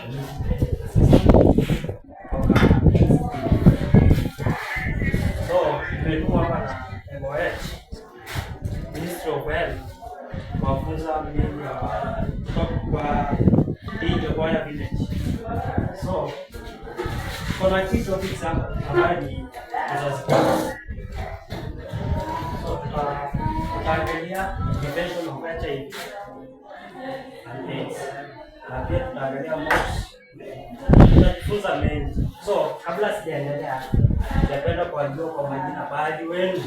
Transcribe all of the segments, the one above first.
So nimetumwa hapa na MOH, Ministry of Health, kuwafunza mimi kwa hii Jogoya village. So kuna kitu topics hapa ambayo ni uzazi. So tutaangalia prevention of HIV and AIDS. Na pia tutaangalia MOPS. Tutajifunza mengi. So kabla sijaendelea, ningependa kuwajua kwa majina baadhi wenu.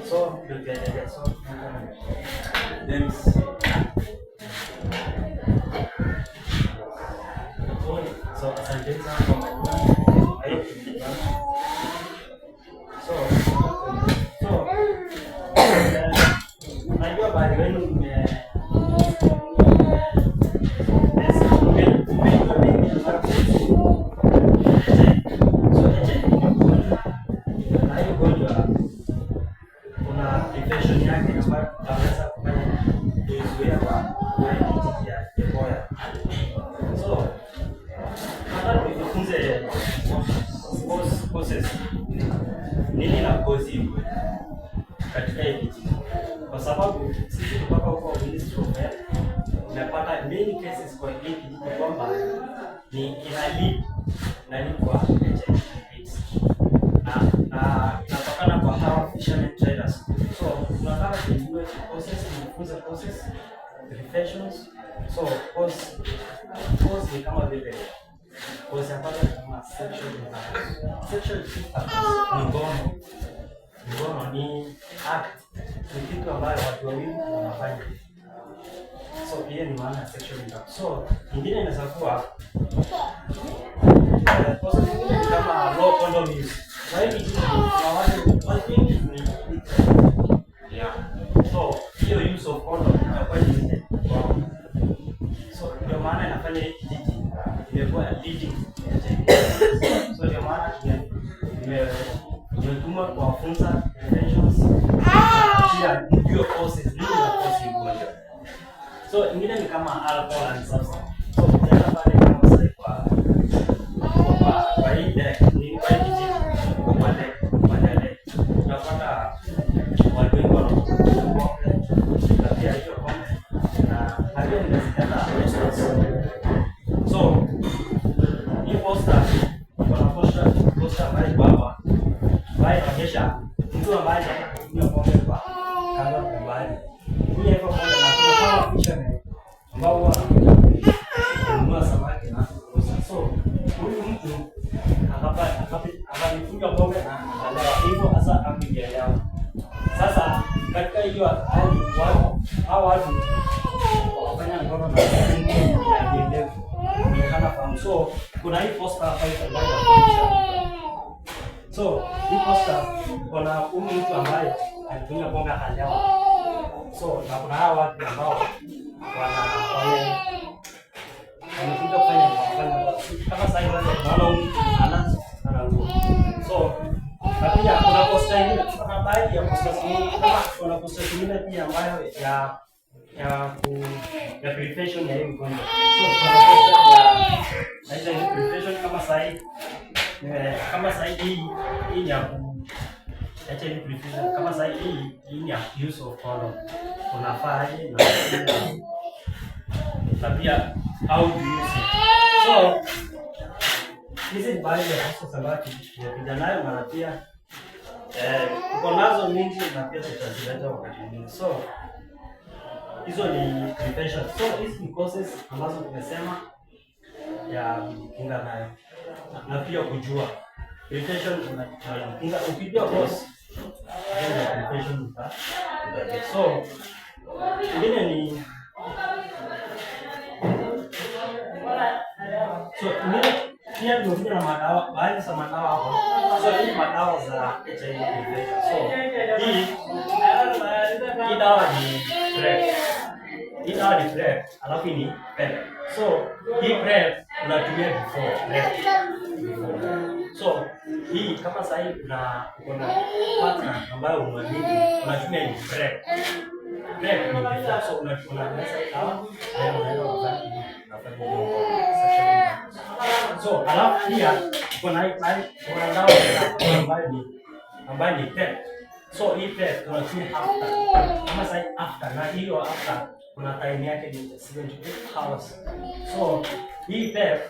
So ndio tuendelee. So James. So asante sana kwa majina. So najua baadhi wenu nini na kozi katika hii kwa sababu sisi kutoka huko Ministry of Health tumepata many cases kwa hii kijiji kwamba ni inalip kwa HIV AIDS na inatokana kwa hawa fishermen traders. So tunataka tujue process, tujifunze process, preventions. So cause ni kama vile cause ya kwanza kama sexual intercourse, ngono ni act, ni kitu ambayo watu wawili wanafanya. So hiyo ni maana ya sexual intercourse. So ingine inaweza kuwa cause nyingine kama low condom use. Kwa hiyo kuna watu ni yeah. So hiyo use of condom inakuwa ni so ndio maana inafanya hii kijiji imekuwa leading. So ndio maana nimetumwa kuwafunza preventions pia ndio causes nini na cause ugonjwa. So ingine ni kama alcohol and substance. So tena pale kama sasa kwa hii ni kwa hii kijiji kwa pale tunapata watu wengi wanakunywa na pia hiyo pombe na hapo inawezekana. So hii poster ambayo hapa ambayo inaonyesha mtu ambaye anakunywa pombe kwa kando ya bahari. Hii hapo pombe na kama fisherman ambao wananunua samaki na kuuza. So huyu mtu akakunywa pombe na akalewa, hivyo hasa ameelewa. Sasa katika hiyo hali watu wanafanya ngono na kuendelea kana fahamu. So kuna hii poster hapa inaonyesha. So hii poster kuna mtu ambaye alikunywa pombe akalewa. So na kuna hawa watu ambao wanakuja kufanya kama sasa hivi wanaona ana nguo. So pia kuna poster nyingine, kuna baadhi ya poster nyingine, kama kuna poster nyingine pia ambayo ya prevention ya hii ugonjwa. So kuna poster ya prevention kama sasa hii ni ya HIV prevention, kama sasa hii ni ya use of condom. Unafaaje na pia how do you use it. So hizi ni baadhi ya poster sabati ya kijanayo na pia uko nazo mingi na pia tutazileta wakati mwingine. So hizo ni prevention. So hizi ni causes ambazo tumesema ya kujikinga nayo na pia kujua prevention unajikinga ukijua cause ya prevention. So ingine ni pia ndio na madawa, baadhi za madawa hapo. So hii madawa za HIV. So hii dawa ni PrEP. Hii dawa ni PrEP, alafu ni PrEP. So hii PrEP unatumia before PrEP. So hii kama sasa hivi kuna partner ambayo unatumia ni PrEP. PrEP ni before. So unaweza dawa na unaenda wakati unafanya sexual So alafu pia kuna dawa ambayo ni PEP. So hii PEP tunachukua after, kama sasa after, na hiyo after kuna time yake ni 72 hours. So hii PEP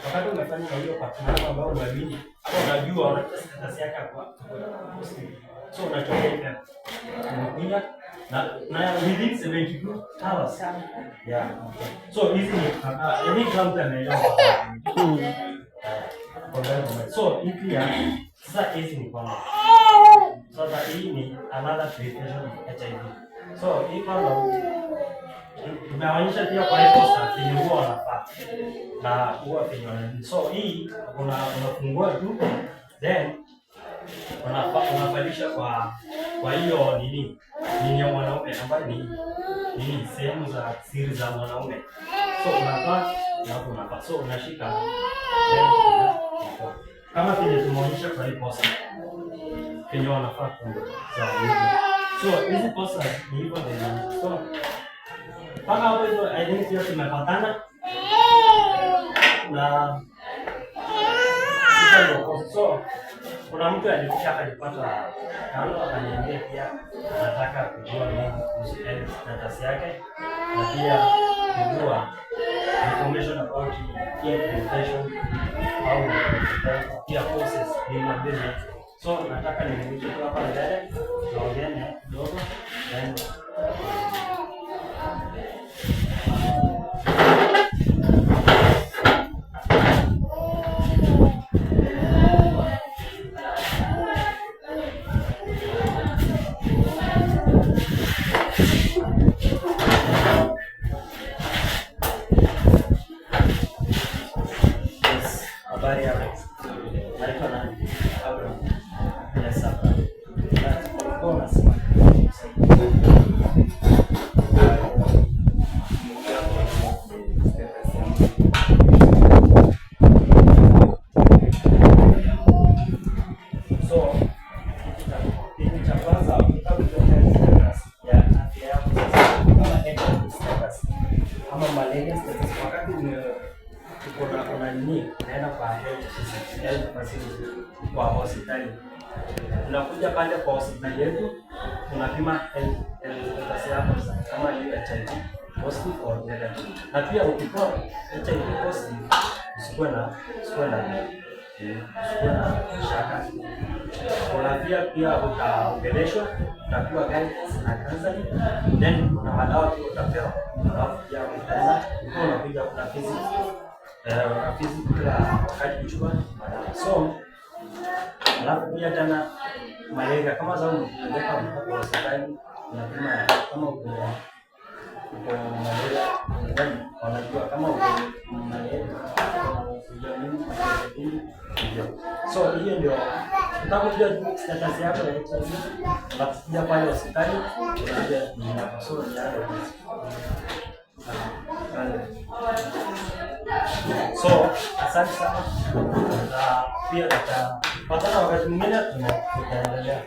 wakati umefanya hiyo partner ambao unaamini au unajua una status yake kwa positive, so unachukua hii PEP unakunywa na within 72 hours. Yeah. So hizi ni any ground anaelewa. So hii pia sasa hizi ni kwamba sasa hii ni another prevention of HIV. So hii kwamba tumeonyesha pia kwa hiyo poster yenye huwa wanafaa na huwa penye. So hii unafungua tu then unafalisha kwa hiyo nini ya mwanaume ambayo ni sehemu za siri za mwanaume. So unavaa na unavaa, so unashika kama vile tumeonyesha kwa hii poster penye wanafaa kumbe. So hizi poster ni hivyo ndio. So mpaka hapo hizo identity yote tumepatana na so kuna mtu alikuja akajipata kando akaniambia pia anataka kujua nini kuhusu status yake na pia kujua information about implementation au pia process ni mabili. So nataka nimuulize hapa mbele naongea kidogo then kwa hospitali. Unakuja pale kwa hospitali yetu tunapima status yako kama ni HIV positive au negative. Na pia ukiwa HIV positive usikuwe na shaka. Pia utaongeleshwa, utapewa guidance na counseling, then kuna madawa pia utapewa. Alafu pia unapiga kuna physics kila wakati kuchukua madawa. So alafu pia tena malaria kama zao unapeleka mpaka hospitali unapima kama uko malaria, wanajua kama uko malaria so hiyo ndio utakujua status yako ya HIV. Unakuja pale hospitali unaambia ni so ni hapo. So asante sana na pia tutapatana wakati mwingine tutaendelea.